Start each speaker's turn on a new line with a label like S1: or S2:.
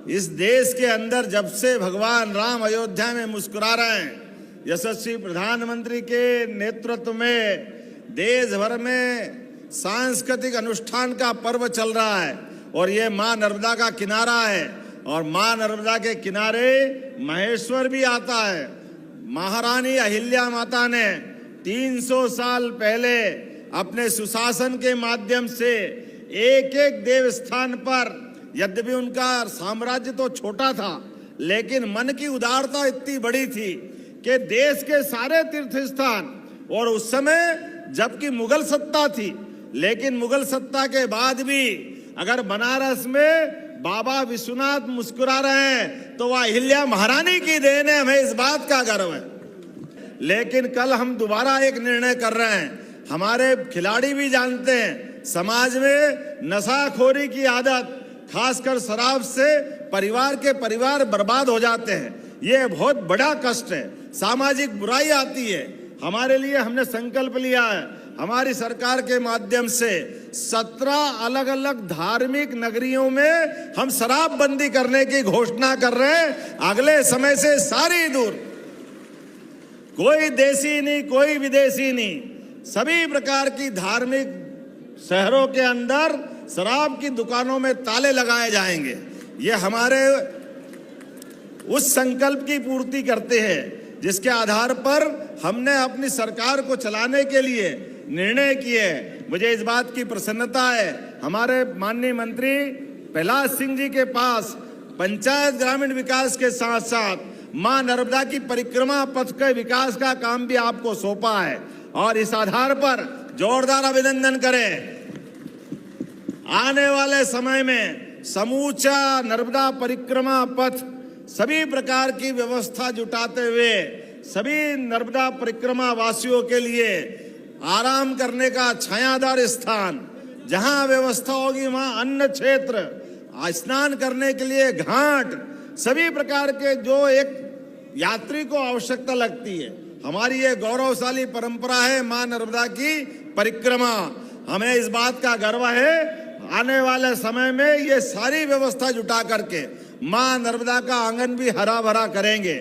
S1: इस देश के अंदर जब से भगवान राम अयोध्या में मुस्कुरा रहे हैं, यशस्वी प्रधानमंत्री के नेतृत्व में देश भर में सांस्कृतिक अनुष्ठान का पर्व चल रहा है और ये मां नर्मदा का किनारा है और मां नर्मदा के किनारे महेश्वर भी आता है। महारानी अहिल्या माता ने 300 साल पहले अपने सुशासन के माध्यम से एक एक देवस्थान पर, यद्यपि उनका साम्राज्य तो छोटा था लेकिन मन की उदारता इतनी बड़ी थी कि देश के सारे तीर्थ स्थान, और उस समय जबकि मुगल सत्ता थी लेकिन मुगल सत्ता के बाद भी अगर बनारस में बाबा विश्वनाथ मुस्कुरा रहे हैं तो वह अहिल्या महारानी की देन है, हमें इस बात का गर्व है। लेकिन कल हम दोबारा एक निर्णय कर रहे हैं। हमारे खिलाड़ी भी जानते हैं समाज में नशाखोरी की आदत, खासकर शराब से परिवार के परिवार बर्बाद हो जाते हैं। ये बहुत बड़ा कष्ट है, सामाजिक बुराई आती है। हमारे लिए हमने संकल्प लिया है, हमारी सरकार के माध्यम से 17 अलग अलग धार्मिक नगरियों में हम शराबबंदी करने की घोषणा कर रहे हैं। अगले समय से सारी दूर, कोई देसी नहीं, कोई विदेशी नहीं, सभी प्रकार की धार्मिक शहरों के अंदर शराब की दुकानों में ताले लगाए जाएंगे। ये हमारे उस संकल्प की पूर्ति करते हैं जिसके आधार पर हमने अपनी सरकार को चलाने के लिए निर्णय किए। मुझे इस बात की प्रसन्नता है, हमारे माननीय मंत्री प्रहलाद सिंह जी के पास पंचायत ग्रामीण विकास के साथ साथ मां नर्मदा की परिक्रमा पथ के विकास का काम भी आपको सौंपा है और इस आधार पर जोरदार अभिनंदन करें। आने वाले समय में समूचा नर्मदा परिक्रमा पथ सभी प्रकार की व्यवस्था जुटाते हुए सभी नर्मदा परिक्रमा वासियों के लिए आराम करने का छायादार स्थान, जहां व्यवस्था होगी वहां अन्न क्षेत्र, स्नान करने के लिए घाट, सभी प्रकार के जो एक यात्री को आवश्यकता लगती है। हमारी ये गौरवशाली परंपरा है मां नर्मदा की परिक्रमा। हमें इस बात का गर्व है, आने वाले समय में ये सारी व्यवस्था जुटा करके मां नर्मदा का आंगन भी हरा भरा करेंगे।